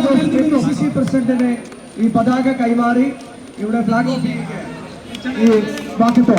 KPCC പ്രസിഡന്റിനെ ഈ പതാക കൈമാറി ഇവിടെ ഫ്ലാഗ് ഓഫ് ഈ വാക്കത്തോ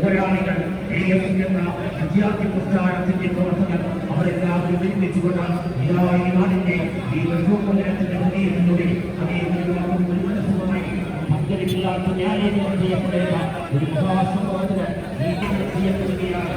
പോരാളികൾ വിദ്യാർത്ഥി പ്രസ്ഥാനത്തിന്റെ പ്രവർത്തകർ അവരെല്ലാവരും ഒരുമിച്ചുകൊണ്ട് ഈ നാടിന്റെ ഈ പ്രചോദനത്തിന്റെ ഹൃദയത്തിലൂടെ അതേ മനസ്സുമായി പങ്കെടുക്കില്ലാത്ത ന്യായീകരണം ചെയ്യപ്പെടുന്ന ഒരു മഹാസംഭവത്തിന് ചെയ്യപ്പെടുകയാണ്.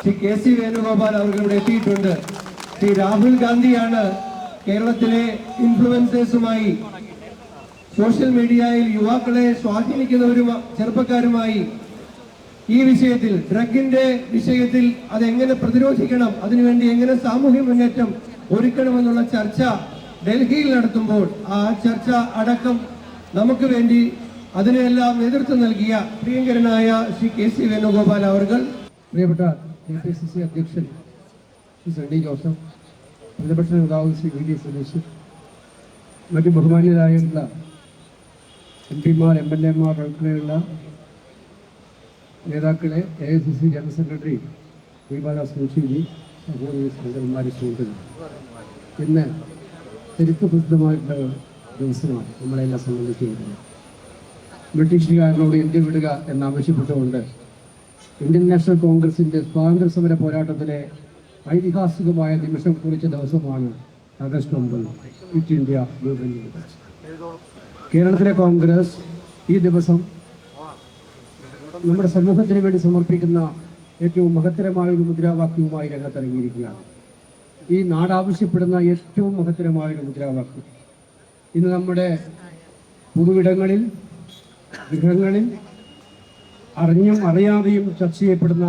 ശ്രീ KC വേണുഗോപാൽ അവരുടെ എത്തിയിട്ടുണ്ട്. ശ്രീ രാഹുൽ ഗാന്ധിയാണ് കേരളത്തിലെ ഇൻഫ്ലുവൻസേഴ്സുമായി സോഷ്യൽ മീഡിയയിൽ യുവാക്കളെ സ്വാധീനിക്കുന്നവരും ചെറുപ്പക്കാരുമായി ഈ വിഷയത്തിൽ ഡ്രഗിന്റെ വിഷയത്തിൽ അതെങ്ങനെ പ്രതിരോധിക്കണം, അതിനുവേണ്ടി എങ്ങനെ സാമൂഹ്യ മുന്നേറ്റം ഒരുക്കണമെന്നുള്ള ചർച്ച ഡൽഹിയിൽ നടത്തുമ്പോൾ ആ ചർച്ച അടക്കം നമുക്ക് വേണ്ടി അതിനെല്ലാം നേതൃത്വം നൽകിയ പ്രിയങ്കരനായ ശ്രീ KC വേണുഗോപാൽ അവർ, പ്രിയപ്പെട്ട KPCC അധ്യക്ഷൻ ശ്രീ സണ്ണി ജോസഫ്, പ്രതിപക്ഷ നേതാവ് ശ്രീ VD സതീശൻ, മറ്റു ബഹുമാന്യരായുള്ള MP-മാർ MLA മാർ ഉൾപ്പെടെയുള്ള നേതാക്കളെ, AICC ജനറൽ സെക്രട്ടറി ശ്രീപാദാസ് മുൻഷിജി, സഹോദരി സഹോദരന്മാരെ, സുഹൃത്തുക്കൾ, ഇന്ന് ചരിത്രപ്രസിദ്ധമായിട്ടുള്ള ദിവസമാണ് നമ്മളെല്ലാം സംബന്ധിച്ചിരിക്കുന്നത്. ബ്രിട്ടീഷുകാരനോട് ഇന്ത്യ വിടുക എന്നാവശ്യപ്പെട്ടുകൊണ്ട് ഇന്ത്യൻ നാഷണൽ കോൺഗ്രസിന്റെ സ്വാതന്ത്ര്യ സമര പോരാട്ടത്തിലെ ഐതിഹാസികമായ നിമിഷം കുറിച്ച ദിവസമാണ് ആഗസ്റ്റ് 9 ക്വിറ്റ് ഇന്ത്യ മൂവ്മെന്റ്. കേരളത്തിലെ കോൺഗ്രസ് ഈ ദിവസം നമ്മുടെ സമൂഹത്തിന് വേണ്ടി സമർപ്പിക്കുന്ന ഏറ്റവും മഹത്തരമായ ഒരു മുദ്രാവാക്യവുമായി രംഗത്തിറങ്ങിയിരിക്കുകയാണ്. ഈ നാടാവശ്യപ്പെടുന്ന ഏറ്റവും മഹത്തരമായ ഒരു മുദ്രാവാക്യം ഇന്ന് നമ്മുടെ പൊതുവിടങ്ങളിൽ, ഗൃഹങ്ങളിൽ അറിഞ്ഞും അറിയാതെയും ചർച്ച ചെയ്യപ്പെടുന്ന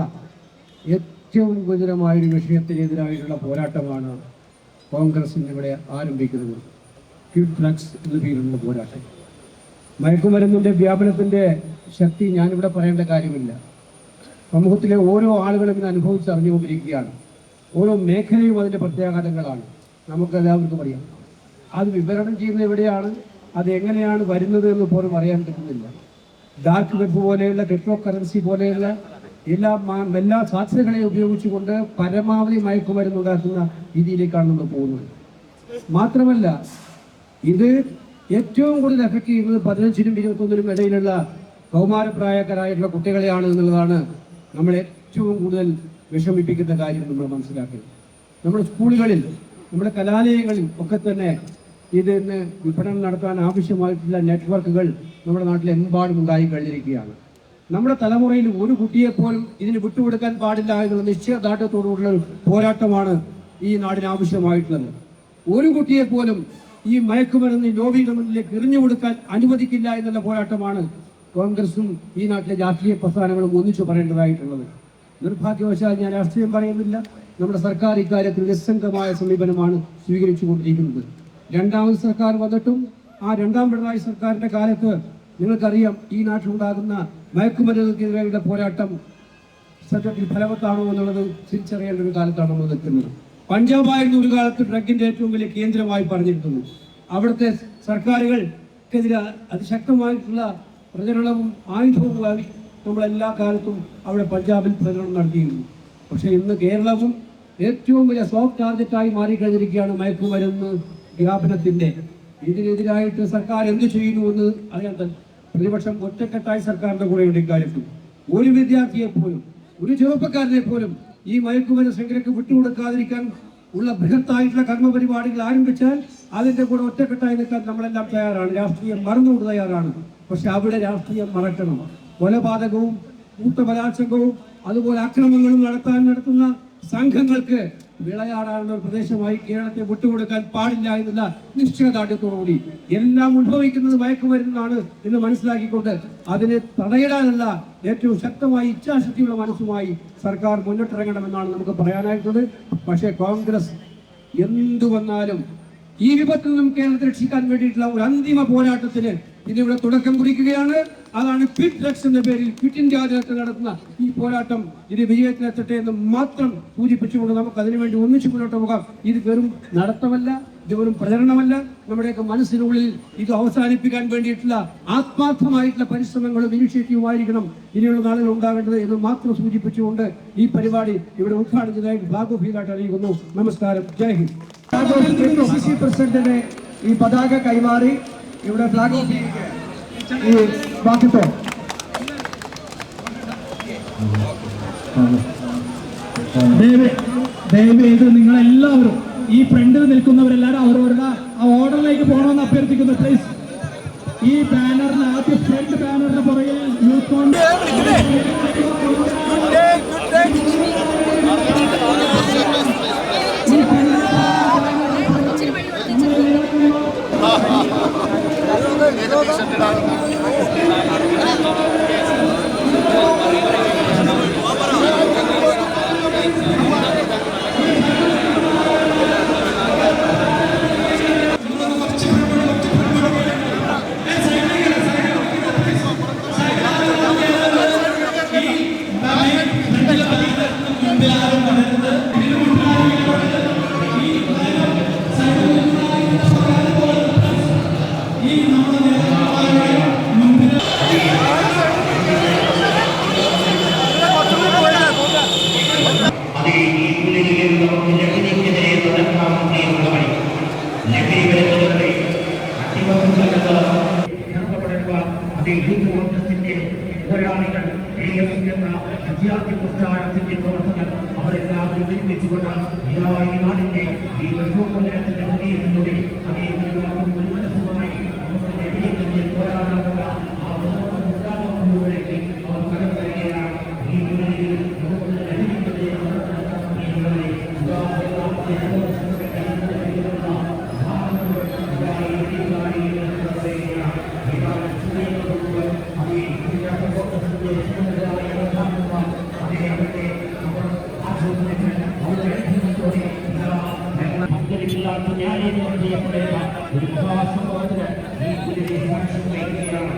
ഏറ്റവും ഗുരുതരമായൊരു വിഷയത്തിനെതിരായിട്ടുള്ള പോരാട്ടമാണ് കോൺഗ്രസ് ഇന്നിവിടെ ആരംഭിക്കുന്നത്. ക്വിറ്റ് ഡ്രഗ്സ് എന്ന പേരിലുള്ള പോരാട്ടം. മയക്കുമരുന്നിൻ്റെ വ്യാപനത്തിൻ്റെ ശക്തി ഞാനിവിടെ പറയേണ്ട കാര്യമില്ല. സമൂഹത്തിലെ ഓരോ ആളുകളും ഇന്ന് അനുഭവിച്ചറിഞ്ഞുകൊണ്ടിരിക്കുകയാണ്. ഓരോ മേഖലയും അതിൻ്റെ പ്രത്യാഘാതങ്ങളാണ്, നമുക്കെല്ലാവർക്കും അറിയാം. അത് വിവരണം ചെയ്യുന്നത് എവിടെയാണ്, അത് എങ്ങനെയാണ് വരുന്നത് എന്ന് പോലും അറിയാൻ പറ്റുന്നില്ല. ഡാർക്ക് വെബ് പോലെയുള്ള ക്രിപ്റ്റോ കറൻസി പോലെയുള്ള എല്ലാ സാധ്യതകളെയും ഉപയോഗിച്ചുകൊണ്ട് പരമാവധി മയക്കുമരുന്നുണ്ടാക്കുന്ന രീതിയിലേക്കാണ് നമ്മൾ പോകുന്നത്. മാത്രമല്ല, ഇത് ഏറ്റവും കൂടുതൽ എഫക്ട് ചെയ്യുന്നത് 15-നും 21-നും ഇടയിലുള്ള കൗമാരപ്രായക്കാരായിട്ടുള്ള കുട്ടികളെയാണ് എന്നുള്ളതാണ് നമ്മൾ ഏറ്റവും കൂടുതൽ വിഷമിപ്പിക്കുന്ന കാര്യം നമ്മൾ മനസ്സിലാക്കുന്നത്. നമ്മുടെ സ്കൂളുകളിൽ, നമ്മുടെ കലാലയങ്ങളിൽ ഒക്കെ തന്നെ ഇതിന് വിപണനം നടത്താൻ ആവശ്യമായിട്ടുള്ള നെറ്റ്വർക്കുകൾ നമ്മുടെ നാട്ടിലെമ്പാടും ഉണ്ടായി കഴിഞ്ഞിരിക്കുകയാണ്. നമ്മുടെ തലമുറയിൽ ഒരു കുട്ടിയെപ്പോലും ഇതിന് വിട്ടുകൊടുക്കാൻ പാടില്ല എന്നുള്ള നിശ്ചയദാർഢ്യത്തോടുള്ള പോരാട്ടമാണ് ഈ നാടിന് ആവശ്യമായിട്ടുള്ളത്. ഒരു കുട്ടിയെപ്പോലും ഈ മയക്കുമരുന്ന് ലോബിയുടെ മുന്നിലേക്ക് എറിഞ്ഞു കൊടുക്കാൻ അനുവദിക്കില്ല എന്നുള്ള പോരാട്ടമാണ് കോൺഗ്രസും ഈ നാട്ടിലെ രാഷ്ട്രീയ പ്രസ്ഥാനങ്ങളും ഒന്നിച്ചു പറയേണ്ടതായിട്ടുള്ളത്. നിർഭാഗ്യവശാൽ ഞാൻ രാഷ്ട്രീയം പറയുന്നില്ല. നമ്മുടെ സർക്കാർ ഇക്കാര്യത്തിൽ നിസ്സംഗമായ സമീപനമാണ് സ്വീകരിച്ചുകൊണ്ടിരിക്കുന്നത്. രണ്ടാമത് സർക്കാർ വന്നിട്ടും ആ രണ്ടാം പിണറായി സർക്കാരിന്റെ കാലത്ത് നിങ്ങൾക്കറിയാം ഈ നാട്ടിലുണ്ടാകുന്ന മയക്കുമരുന്നിനെതിരെയുള്ള പോരാട്ടം സത്യത്തിൽ ഫലവത്താണോ എന്നുള്ളത് തിരിച്ചറിയേണ്ട ഒരു കാലത്താണ് നമ്മൾ നിൽക്കുന്നത്. പഞ്ചാബായിരുന്നു ഒരു കാലത്ത് ഡ്രഗിന്റെ ഏറ്റവും വലിയ കേന്ദ്രമായി പറഞ്ഞിരുന്നു. അവിടുത്തെ സർക്കാരുകൾക്കെതിരെ അതിശക്തമായിട്ടുള്ള പ്രചരണവും ആയുധവുമായി നമ്മളെല്ലാ കാലത്തും അവിടെ പഞ്ചാബിൽ പ്രചരണം നടത്തിയിരുന്നു. പക്ഷേ ഇന്ന് കേരളവും ഏറ്റവും വലിയ സോഫ്റ്റ് ടാർഗറ്റായി മാറിക്കഴിഞ്ഞിരിക്കുകയാണ് മയക്കുമരുന്ന് വ്യാപനത്തിന്റെ. ഇതിനെതിരായിട്ട് സർക്കാർ എന്ത് ചെയ്യുന്നുവെന്ന് അറിയാൻ പ്രതിപക്ഷം ഒറ്റക്കെട്ടായി സർക്കാരിന്റെ കൂടെയുണ്ട്. ഇക്കാര്യത്തിൽ ഒരു വിദ്യാർത്ഥിയെ പോലും, ഒരു ചെറുപ്പക്കാരനെ പോലും ഈ മയക്കുമരുന്ന് ശൃംഖലയ്ക്ക് വിട്ടുകൊടുക്കാതിരിക്കാൻ ഉള്ള ബൃഹത്തായിട്ടുള്ള കർമ്മപരിപാടികൾ ആരംഭിച്ചാൽ അതിന്റെ കൂടെ ഒറ്റക്കെട്ടായി നിൽക്കാൻ നമ്മളെല്ലാം തയ്യാറാണ്. രാഷ്ട്രീയം മറന്നുകൊണ്ട് തയ്യാറാണ്. പക്ഷെ അവിടെ രാഷ്ട്രീയം മറക്കണം. കൊലപാതകവും കൂട്ടബലാത്സംഗവും അതുപോലെ അക്രമങ്ങളും നടത്തുന്ന സംഘങ്ങൾക്ക് വിളയാടാനുള്ള ഒരു പ്രദേശമായി കേരളത്തെ വിട്ടുകൊടുക്കാൻ പാടില്ല എന്നുള്ള നിശ്ചയദാർഢ്യത്തോടുകൂടി എല്ലാം ഉത്ഭവിക്കുന്നത് മയക്കുമരുന്നാണ് എന്ന് മനസ്സിലാക്കിക്കൊണ്ട് അതിനെ തടയിടാനുള്ള ഏറ്റവും ശക്തമായ ഇച്ഛാശക്തിയുള്ള മനസ്സുമായി സർക്കാർ മുന്നിട്ടിറങ്ങണമെന്നാണ് നമുക്ക് പറയാനായിട്ടുള്ളത്. പക്ഷേ കോൺഗ്രസ് എന്തു വന്നാലും ഈ വിപത്തിൽ നിന്നും കേരളത്തെ രക്ഷിക്കാൻ വേണ്ടിയിട്ടുള്ള ഒരു അന്തിമ പോരാട്ടത്തിന് ഇതിവിടെ തുടക്കം കുറിക്കുകയാണ്. അതാണ് ക്വിറ്റ് ഡ്രഗ്സ് എന്ന പേരിൽ ക്വിറ്റ് ഇന്ത്യ ദിനത്തിൽ നടത്തുന്ന ഈ പോരാട്ടം ഇത് വിജയത്തിലെത്തട്ടെ എന്ന് മാത്രം സൂചിപ്പിച്ചുകൊണ്ട് നമുക്ക് അതിനുവേണ്ടി ഒന്നിച്ചു മുന്നോട്ട് പോകാം. ഇത് വെറും നടത്തമല്ല, ഇത് വെറും പ്രചരണമല്ല. നമ്മുടെയൊക്കെ മനസ്സിനുള്ളിൽ ഇത് അവസാനിപ്പിക്കാൻ വേണ്ടിയിട്ടുള്ള ആത്മാർത്ഥമായിട്ടുള്ള പരിശ്രമങ്ങളും ഇനിഷ്യേറ്റീവുമായിരിക്കണം ഇനിയുള്ള നാളുകൾ ഉണ്ടാകേണ്ടത് എന്ന് മാത്രം സൂചിപ്പിച്ചുകൊണ്ട് ഈ പരിപാടി ഇവിടെ ഉദ്ഘാടനം ചെയ്തതായി ഭാഗോഭീകായിട്ട് അറിയിക്കുന്നു. നമസ്കാരം, ജയ് ഹിന്ദ്. KPCC പ്രസിഡന്റിനെ ഈ പതാക കൈമാറി ഇവിടെ ഫ്ലാഗ് ഓഫ് ഈ വാക്യത്തോ ദയവേത് നിങ്ങളെല്ലാവരും ഈ ഫ്രണ്ടിൽ നിൽക്കുന്നവരെല്ലാവരും അവരവരുടെ ആ ഓർഡറിലേക്ക് പോകണമെന്ന് അഭ്യർത്ഥിക്കുന്നു. പ്ലീസ് ഈ ബാനറിന് ആദ്യം ഫ്രണ്ട് ബാനറിന് പുറകെ യൂത്ത് കോൺഗ്രസ് പോരാളികൾ എന്ന വിദ്യാർത്ഥി പ്രസ്ഥാനത്തിന്റെ പ്രവർത്തകർ അവരെല്ലാവരും ഒരുമിച്ചുകൊണ്ട് ഈ നാടിന്റെ ഈ പ്രചോദനത്തിന്റെ ഹൃദയത്തിലൂടെ അതേ ഒരു മനസ്സുമായി നമുക്ക് പോരാടാനുള്ള ആ ഉണ്ടാകുന്നതിലേക്ക് അവർ കടന്നു വരികയാണ്. ഈ നിലയിൽ നമുക്ക് ചെയ്യപ്പെടുന്ന ഒരു മഹാസംഭവത്തിന് ഈ കുതിരെ സാക്ഷ്യം വഹിക്കുകയാണ്.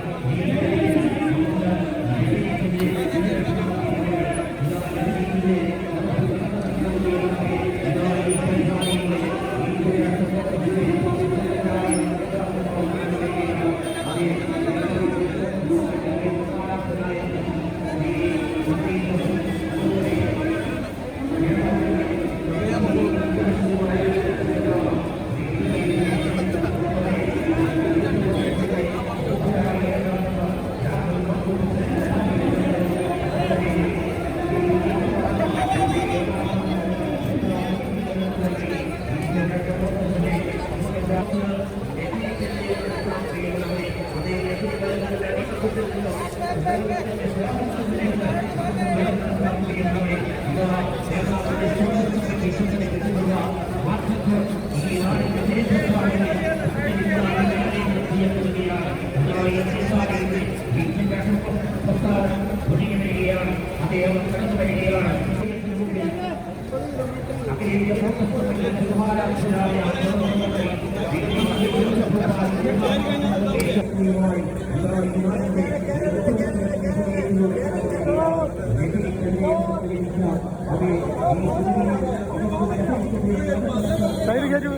സൈഡിലാരും